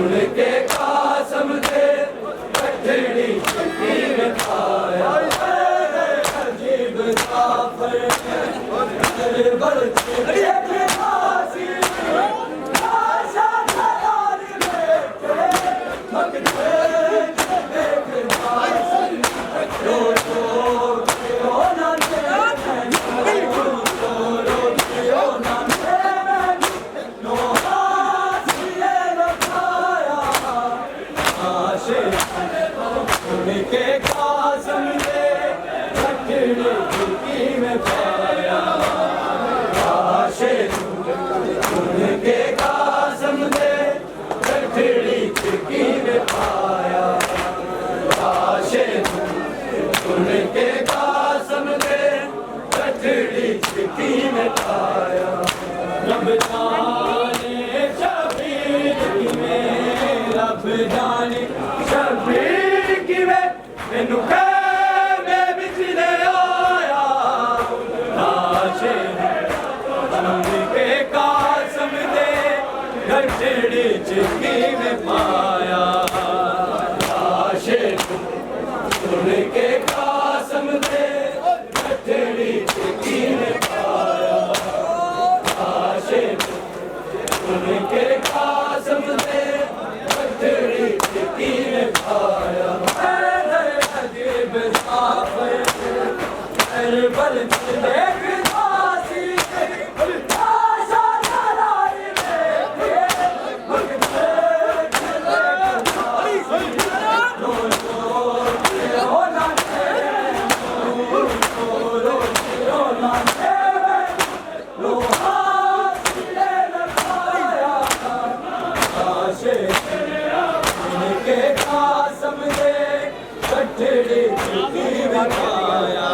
सुन के कासम दे कठड़ी चिट्ठी में पाया अजीब जाफर बल के कासम दे कठड़ी चिट्ठी में पाया उनके कासम दे कठड़ी चिट्ठी में पाया उनके कासम दे कठड़ी चिट्ठी में पाया रब जाने शबीर में रब जाने शबीर की में मैनू मैं बिछले आया आशे उनके कासम दे कठड़ी चिट्ठी में पाया आशे उनके कासम दे कठड़ी चिट्ठी में पाया आशे उनके कासम दे कठड़ी चिट्ठी में पाया बल देख दासी आशा नाराय के कासम दे कठड़ी चिट्ठी में पाया